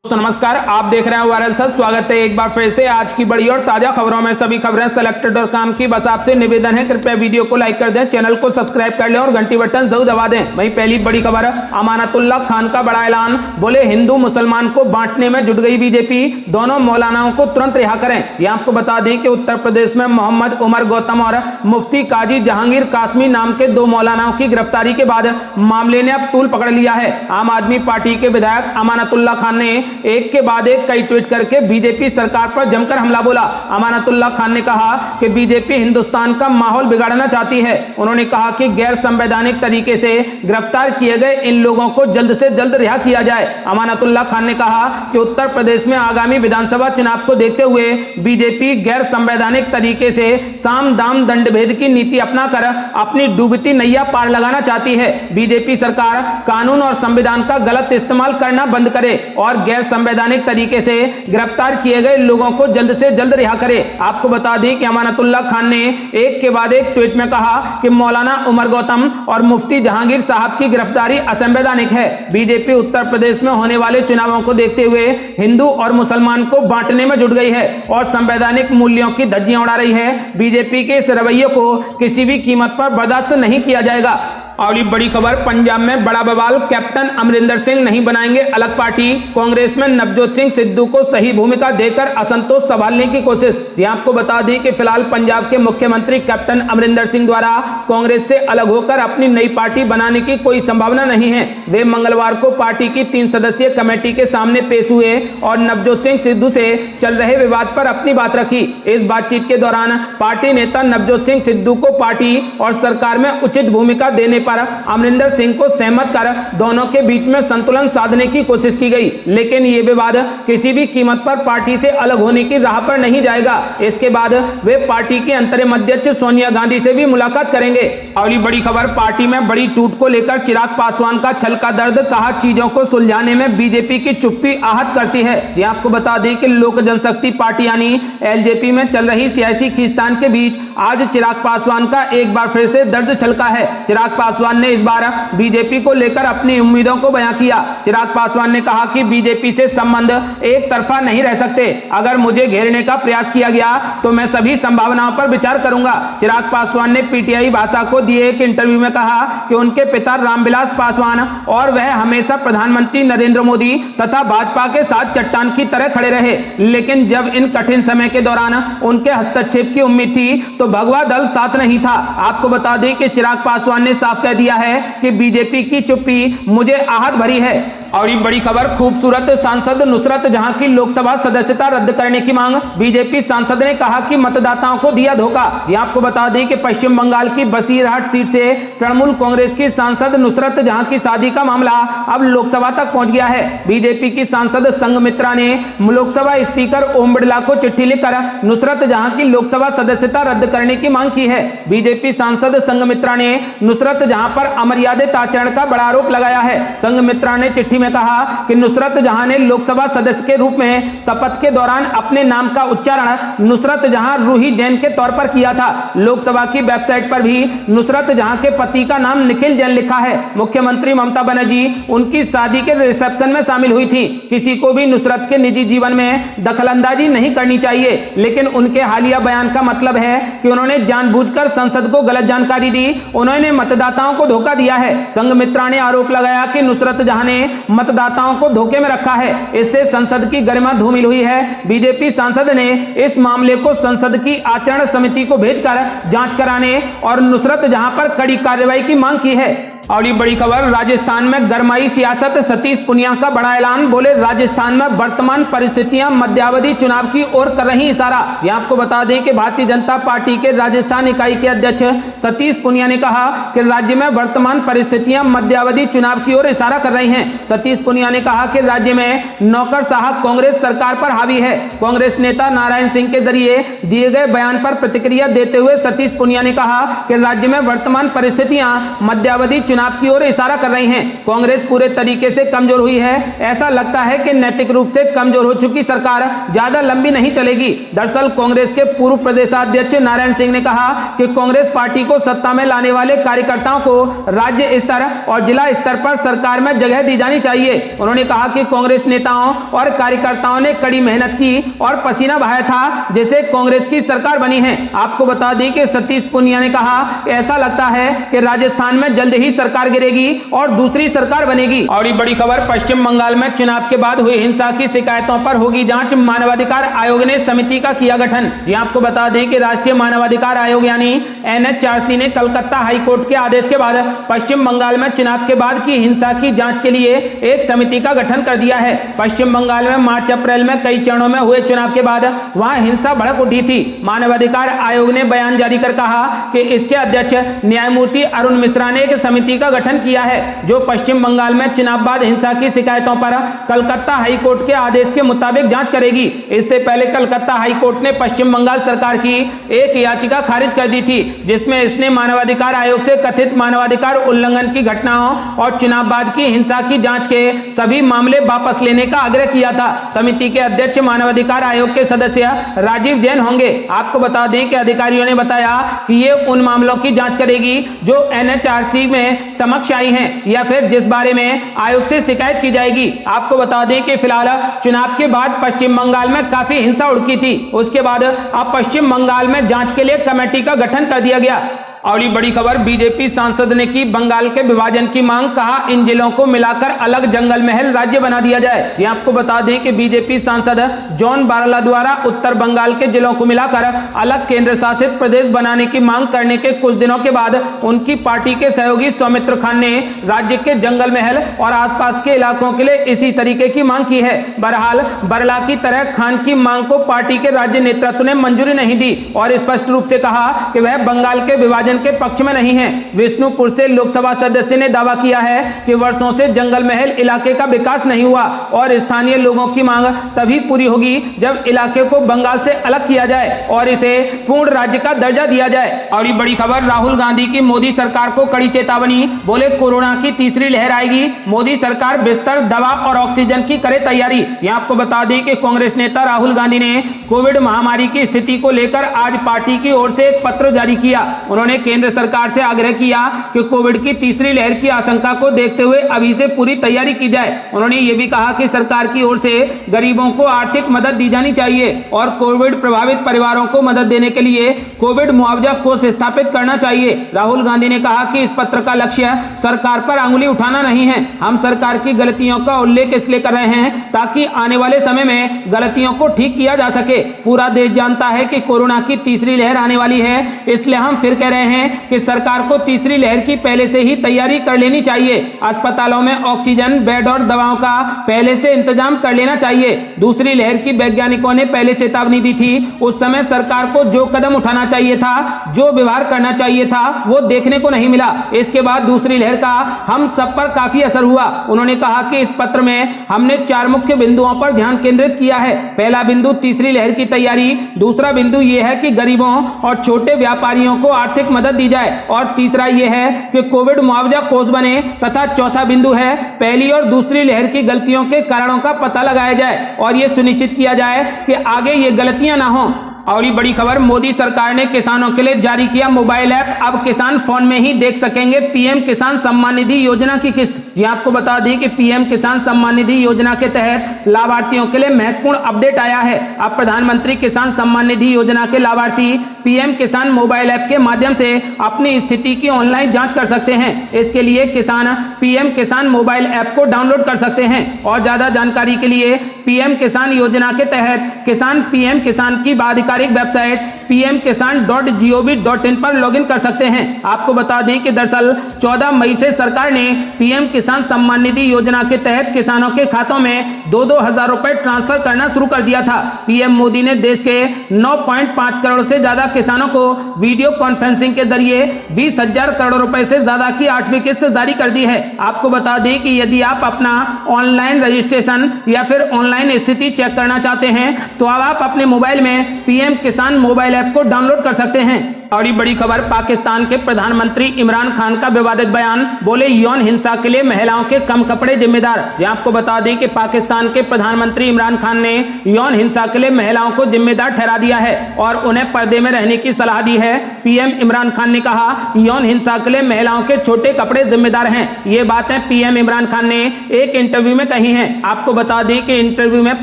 तो नमस्कार, आप देख रहे हैं वायरल सच। स्वागत है एक बार फिर से आज की बड़ी और ताजा खबरों में। सभी खबरें सेलेक्टेड और काम की। बस आपसे निवेदन है, कृपया वीडियो को लाइक कर दें, चैनल को सब्सक्राइब कर लें और घंटी बटन जरूर दबा दें। वहीं पहली बड़ी खबर, अमानतुल्लाह खान का बड़ा ऐलान। बोले हिंदू मुसलमान को बांटने में जुट गई बीजेपी, दोनों मौलानाओं को तुरंत रिहा करें। ये आपको बता दें कि उत्तर प्रदेश में मोहम्मद उमर गौतम और मुफ्ती काजी जहांगीर कासमी नाम के दो मौलानाओं की गिरफ्तारी के बाद मामले ने अब तूल पकड़ लिया है। आम आदमी पार्टी के विधायक अमानतुल्लाह खान ने एक के बाद एक कई ट्वीट करके बीजेपी सरकार पर जमकर हमला बोला। अमानतुल्लाह खान ने कहा कि बीजेपी हिंदुस्तान का माहौल बिगाड़ना चाहती है। उन्होंने कहा कि गैर संवैधानिक तरीके से गिरफ्तार किए गए इन लोगों को जल्द से जल्द रिहा किया जाए। अमानतुल्लाह खान ने कहा कि उत्तर प्रदेश में आगामी विधानसभा चुनाव को देखते हुए बीजेपी गैर संवैधानिक तरीके से साम दाम दंड भेद की नीति अपनाकर अपनी डूबती नैया पार लगाना चाहती है। बीजेपी सरकार कानून और संविधान का गलत इस्तेमाल करना बंद करे और गैर संवैधानिक तरीके से गिरफ्तार किए गए लोगों को जल्द से जल्द रिहा करे। आपको बता दें कि अमानतुल्लाह खान ने एक के बाद एक ट्वीट में कहा कि मौलाना उमर गौतम और मुफ्ती जहांगीर साहब की गिरफ्तारी असंवैधानिक है। बीजेपी उत्तर प्रदेश में होने वाले चुनावों को देखते हुए हिंदू और मुसलमान को बांटने में जुट गई है और संवैधानिक मूल्यों की धज्जियां उड़ा रही है। बीजेपी के इस रवैये को किसी भी कीमत पर बर्दाश्त नहीं किया जाएगा। अगली बड़ी खबर, पंजाब में बड़ा बवाल, कैप्टन अमरिंदर सिंह नहीं बनाएंगे अलग पार्टी। कांग्रेस में नवजोत सिंह सिद्धू को सही भूमिका देकर असंतोष संभालने की कोशिश। यह आपको बता दें कि फिलहाल पंजाब के मुख्यमंत्री कैप्टन अमरिंदर सिंह द्वारा कांग्रेस से अलग होकर अपनी नई पार्टी बनाने की कोई संभावना नहीं है। वे मंगलवार को पार्टी की 3 सदस्यीय कमेटी के सामने पेश हुए और नवजोत सिंह सिद्धू से चल रहे विवाद पर अपनी बात रखी। इस बातचीत के दौरान पार्टी नेता नवजोत सिंह सिद्धू को पार्टी और सरकार में उचित भूमिका देने पर अमरिंदर सिंह को सहमत कर दोनों के बीच में संतुलन साधने की कोशिश की गई, लेकिन ये विवाद किसी भी कीमत पर पार्टी से अलग होने की राह पर नहीं जाएगा। इसके बाद वे पार्टी की अंतरिम अध्यक्ष सोनिया गांधी से भी मुलाकात करेंगे। अगली बड़ी खबर, पार्टी में बड़ी टूट को लेकर चिराग पासवान का छल का दर्द। कहा चीजों को सुलझाने में बीजेपी की चुप्पी आहत करती है। ये आपको बता दें कि लोक जनशक्ति पार्टी यानी एलजेपी में चल रही सियासी खींचतान के बीच आज चिराग पासवान का एक बार फिर से दर्द छलका है। चिराग पासवान ने इस बार बीजेपी को लेकर अपनी उम्मीदों को बयां किया। चिराग पासवान ने कहा कि बीजेपी से संबंध एक तरफा नहीं रह सकते। अगर मुझे घेरने का प्रयास किया गया तो मैं सभी संभावनाओं पर विचार करूंगा। चिराग पासवान ने पीटीआई भाषा को दिए एक इंटरव्यू में कहा कि उनके पिता रामविलास पासवान और वह हमेशा प्रधानमंत्री नरेंद्र मोदी तथा भाजपा के साथ चट्टान की तरह खड़े रहे, लेकिन जब इन कठिन समय के दौरान उनके हस्तक्षेप की उम्मीद थी तो भगवा दल साथ नहीं था। आपको बता दें कि चिराग पासवान ने साफ कह दिया है कि बीजेपी की चुप्पी मुझे आहत भरी है। और ये बड़ी खबर, खूबसूरत सांसद नुसरत जहां की लोकसभा सदस्यता रद्द करने की मांग। बीजेपी सांसद ने कहा कि मतदाताओं को दिया धोखा। यह आपको बता दें कि पश्चिम बंगाल की बसीरहाट सीट से तृणमूल कांग्रेस की सांसद नुसरत जहां की शादी का मामला अब लोकसभा तक पहुंच गया है। बीजेपी की सांसद संघमित्रा ने लोकसभा स्पीकर ओम बिरला को चिट्ठी लिखकर नुसरत जहां की लोकसभा सदस्यता रद्द करने की मांग की है। बीजेपी सांसद संघमित्रा ने नुसरत जहां पर अमर्यादित आचरण का बड़ा आरोप लगाया है। संघमित्रा ने चिट्ठी में कहा कि नुसरत जहां ने लोकसभा सदस्य के रूप में शपथ के दौरान अपने नाम का उच्चारण नुसरत जहां रूही जैन के तौर पर किया था। लोकसभा की वेबसाइट पर भी नुसरत जहां के पति का नाम निखिल जैन लिखा है। मुख्यमंत्री ममता बनर्जी उनकी शादी के रिसेप्शन में शामिल हुई थी। किसी को भी नुसरत के निजी जीवन में दखलंदाजी नहीं करनी चाहिए, लेकिन उनके हालिया बयान का मतलब है कि उन्होंने जानबूझकर संसद को गलत जानकारी दी, उन्होंने मतदाताओं को धोखा दिया है। संघमित्रा ने आरोप लगाया कि नुसरत जहां ने मतदाताओं को धोखे में रखा है, इससे संसद की गरिमा धूमिल हुई है। बीजेपी सांसद ने इस मामले को संसद की आचरण समिति को भेजकर जांच कराने और नुसरत जहां पर कड़ी कार्रवाई की मांग की है। और ये बड़ी खबर, राजस्थान में गरमाई सियासत। सतीश पुनिया का बड़ा ऐलान। बोले राजस्थान में वर्तमान परिस्थितियां मध्यावधि चुनाव की ओर कर रही इशारा। यह आपको बता दें कि भारतीय जनता पार्टी के राजस्थान इकाई के अध्यक्ष सतीश पुनिया ने कहा कि राज्य में वर्तमान परिस्थितियां मध्यावधि चुनाव की ओर इशारा कर रही हैं। सतीश पुनिया ने कहा कि राज्य में नौकरशाह कांग्रेस सरकार पर हावी है। कांग्रेस नेता नारायण सिंह के जरिए दिए गए बयान पर प्रतिक्रिया देते हुए सतीश पुनिया ने कहा कि राज्य में वर्तमान परिस्थितियां मध्यावधि चुनाव की ओर इशारा कर रही हैं। कांग्रेस पूरे तरीके से कमजोर हुई है। ऐसा लगता है कि नैतिक रूप से कमजोर हो चुकी सरकार ज्यादा लंबी नहीं चलेगी। दरअसल कांग्रेस के पूर्व प्रदेशाध्यक्ष नारायण सिंह ने कहा कि कांग्रेस पार्टी को सत्ता में लाने वाले कार्यकर्ताओं को राज्य स्तर और जिला स्तर पर सरकार में जगह दी जानी चाहिए। उन्होंने कहा कि कांग्रेस नेताओं और कार्यकर्ताओं ने कड़ी मेहनत की और पसीना बहाया था, जिससे कांग्रेस की सरकार बनी है। आपको बता दें कि सतीश पुनिया ने कहा, ऐसा लगता है कि राजस्थान में जल्द ही सरकार गिरेगी और दूसरी सरकार बनेगी। और बड़ी खबर, पश्चिम बंगाल में चुनाव के बाद हुई हिंसा की शिकायतों पर होगी जांच, मानवाधिकार आयोग ने समिति का किया गठन। यह आपको बता दें कि राष्ट्रीय मानवाधिकार आयोग यानी NHRC ने कलकत्ता हाईकोर्ट के आदेश के बाद पश्चिम बंगाल में चुनाव के बाद की हिंसा की जांच के लिए एक समिति का गठन कर दिया है। पश्चिम बंगाल में मार्च अप्रैल में कई चरणों में हुए चुनाव के बाद वहां हिंसा भड़क उठी थी। मानवाधिकार आयोग ने बयान जारी कर कहा कि इसके अध्यक्ष न्यायमूर्ति अरुण मिश्रा ने एक समिति का गठन किया है जो पश्चिम बंगाल में चुनाव बाद हिंसा की शिकायतों पर कलकत्ता हाईकोर्ट के आदेश के मुताबिक जांच करेगी। इससे पहले कलकत्ता हाईकोर्ट ने पश्चिम बंगाल सरकार की एक याचिका खारिज कर दी थी, जिसमें इसने मानवाधिकार आयोग से कथित मानवाधिकार उल्लंघन की घटनाओं और चुनाव बाद की हिंसा की जांच के सभी मामले वापस लेने का आग्रह किया था। समिति के अध्यक्ष मानवाधिकार आयोग के सदस्य राजीव जैन होंगे। आपको बता दें कि अधिकारियों ने बताया कि ये उन मामलों की जांच करेगी जो NHRC में समक्ष आई हैं या फिर जिस बारे में आयोग से शिकायत की जाएगी। आपको बता दें कि फिलहाल चुनाव के बाद पश्चिम बंगाल में काफी हिंसा उड़की थी। उसके बाद अब पश्चिम बंगाल में जांच के लिए कमेटी का गठन कर दिया गया। और ये बड़ी खबर, बीजेपी सांसद ने की बंगाल के विभाजन की मांग, कहा इन जिलों को मिलाकर अलग जंगल महल राज्य बना दिया जाए। ये आपको बता दें कि बीजेपी सांसद जॉन बारला द्वारा उत्तर बंगाल के जिलों को मिलाकर अलग केंद्र शासित प्रदेश बनाने की मांग करने के कुछ दिनों के बाद उनकी पार्टी के सहयोगी सौमित्र खान ने राज्य के जंगल महल और आसपास के इलाकों के लिए इसी तरीके की मांग की है। बहरहाल बारला की तरह खान की मांग को पार्टी के राज्य नेतृत्व ने मंजूरी नहीं दी और स्पष्ट रूप से कहा कि वह बंगाल के विभाजन के पक्ष में नहीं है। विष्णुपुर से लोकसभा सदस्य ने दावा किया है कि वर्षों से जंगल महल इलाके का विकास नहीं हुआ और स्थानीय लोगों की मांग तभी पूरी होगी जब इलाके को बंगाल से अलग किया जाए और इसे पूर्ण राज्य का दर्जा दिया जाए। और ये बड़ी खबर, राहुल गांधी की मोदी सरकार को कड़ी चेतावनी, बोले कोरोना की तीसरी लहर आएगी, मोदी सरकार बिस्तर, दवा और ऑक्सीजन की करे तैयारी। यहाँ आपको बता दें कि कांग्रेस नेता राहुल गांधी ने कोविड महामारी की स्थिति को लेकर आज पार्टी की ओर से एक पत्र जारी किया। उन्होंने केंद्र सरकार से आग्रह किया कि कोविड की तीसरी लहर की आशंका को देखते हुए अभी से पूरी तैयारी की जाए। उन्होंने ये भी कहा कि सरकार की ओर से गरीबों को आर्थिक मदद दी जानी चाहिए और कोविड प्रभावित परिवारों को मदद देने के लिए कोविड मुआवजा कोष स्थापित करना चाहिए। राहुल गांधी ने कहा कि इस पत्र का लक्ष्य सरकार पर अंगुली उठाना नहीं है। हम सरकार की गलतियों का उल्लेख इसलिए कर रहे हैं ताकि आने वाले समय में गलतियों को ठीक किया जा सके। पूरा देश जानता है कि कोरोना की तीसरी लहर आने वाली है, इसलिए हम फिर कह रहे हैं कि सरकार को तीसरी लहर की पहले से ही तैयारी कर लेनी चाहिए। अस्पतालों में ऑक्सीजन, बेड और दवाओं का पहले से इंतजाम कर लेना चाहिए। दूसरी लहर की वैज्ञानिकों ने पहले चेतावनी दी थी। उस समय सरकार को जो कदम उठाना चाहिए था, जो व्यवहार करना चाहिए था, वो देखने को नहीं मिला। इसके बाद दूसरी लहर का हम सब पर काफी असर हुआ। उन्होंने कहा कि इस पत्र में हमने 4 मुख्य बिंदुओं पर ध्यान केंद्रित किया है। पहला बिंदु तीसरी लहर की तैयारी, दूसरा बिंदु यह है कि गरीबों और छोटे व्यापारियों को आर्थिक मदद दी जाए और तीसरा यह है कि कोविड मुआवजा कोष बने तथा चौथा बिंदु है पहली और दूसरी लहर की गलतियों के कारणों का पता लगाया जाए और यह सुनिश्चित किया जाए कि आगे ये गलतियां ना हो। और ये बड़ी खबर, मोदी सरकार ने किसानों के लिए जारी किया मोबाइल ऐप, अब किसान फोन में ही देख सकेंगे पीएम किसान सम्मान निधि योजना की किस्त। जी आपको बता दें कि पीएम किसान सम्मान निधि योजना के तहत लाभार्थियों के लिए महत्वपूर्ण अपडेट आया है। अब प्रधानमंत्री किसान सम्मान निधि योजना के लाभार्थी पीएम किसान मोबाइल ऐप के माध्यम से अपनी स्थिति की ऑनलाइन जांच कर सकते हैं। इसके लिए किसान पीएम किसान मोबाइल ऐप को डाउनलोड कर सकते हैं और ज्यादा जानकारी के लिए पीएम किसान योजना के तहत किसान पीएम किसान की आधिकारिक वेबसाइट pmkisan.gov.in पर लॉगिन कर सकते हैं। आपको बता दें कि दरअसल 14 मई से सरकार ने पीएम किसान सम्मान निधि योजना के तहत किसानों के खातों में 2-2 हजार रुपए ट्रांसफर करना शुरू कर दिया था। पीएम मोदी ने देश के 9.5 करोड़ से ज्यादा किसानों को वीडियो कॉन्फ्रेंसिंग के जरिए 20,000 करोड़ रुपए से ज्यादा की 8वीं किस्त जारी कर दी है। आपको बता दें कि यदि आप अपना ऑनलाइन रजिस्ट्रेशन या फिर ऑनलाइन स्थिति चेक करना चाहते हैं तो अब आप अपने मोबाइल में पीएम किसान मोबाइल ऐप को डाउनलोड कर सकते हैं। और ये बड़ी खबर, पाकिस्तान के प्रधानमंत्री इमरान खान का विवादित बयान, बोले यौन हिंसा के लिए महिलाओं के कम कपड़े जिम्मेदार। ये आपको बता दें कि पाकिस्तान के प्रधानमंत्री इमरान खान ने यौन हिंसा के लिए महिलाओं को जिम्मेदार ठहरा दिया है और उन्हें पर्दे में रहने की सलाह दी है। पीएम इमरान खान ने कहा यौन हिंसा के लिए महिलाओं के छोटे कपड़े जिम्मेदार हैं। ये बातें पीएम इमरान खान ने एक इंटरव्यू में कही हैं। आपको बता दें कि इंटरव्यू में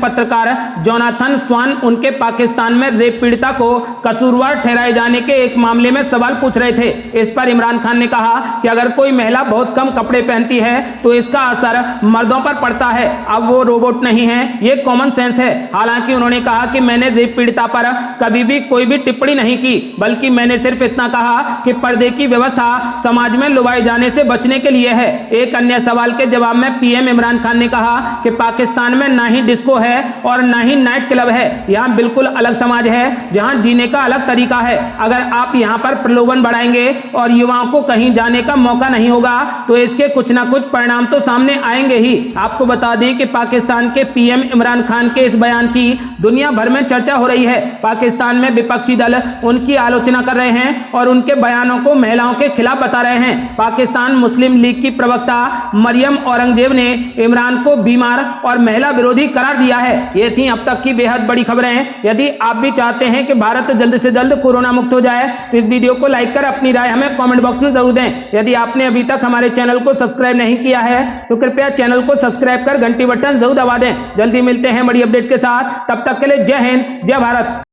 पत्रकार जोनाथन स्वान उनके पाकिस्तान में रेप पीड़िता को कसूरवार ठहराए जाने के एक मामले में सवाल पूछ रहे थे। इस पर इमरान खान ने कहा कि अगर कोई महिला बहुत कम कपड़े पहनती है तो इसका असर मर्दों पर पड़ता है। अब वो रोबोट नहीं है, ये कॉमन सेंस है। हालांकि उन्होंने कहा कि मैंने रेप पीड़िता पर कभी भी कोई भी टिप्पणी नहीं की, बल्कि मैंने सिर्फ इतना कहा कि पर्दे की व्यवस्था समाज में लुभाए जाने से बचने के लिए है। एक अन्य सवाल के जवाब में पीएम इमरान खान ने कहा कि पाकिस्तान में ना ही डिस्को है और ना ही नाइट क्लब है। यहाँ बिल्कुल अलग समाज है जहाँ जीने का अलग तरीका है। अगर आप यहाँ पर प्रलोभन बढ़ाएंगे और युवाओं को कहीं जाने का मौका नहीं होगा तो इसके कुछ ना कुछ परिणाम तो सामने आएंगे ही। आपको बता दें कि पाकिस्तान के पीएम इमरान खान के इस बयान की दुनिया भर में चर्चा हो रही है। पाकिस्तान में विपक्षी दल उनकी आलोचना कर रहे हैं और उनके बयानों को महिलाओं के खिलाफ बता रहे हैं। पाकिस्तान मुस्लिम लीग की प्रवक्ता मरियम औरंगजेब ने इमरान को बीमार और महिला विरोधी करार दिया है। ये थी अब तक की बेहद बड़ी खबरें। यदि आप भी चाहते हैं कि भारत जल्द से जल्द कोरोना मुक्त हो जाए तो इस वीडियो को लाइक कर अपनी राय हमें कमेंट बॉक्स में जरूर दें। यदि आपने अभी तक हमारे चैनल को सब्सक्राइब नहीं किया है तो कृपया चैनल को सब्सक्राइब कर घंटी बटन जरूर दबा दें। जल्दी मिलते हैं बड़ी अपडेट के साथ, तब तक के लिए जय हिंद, जय भारत।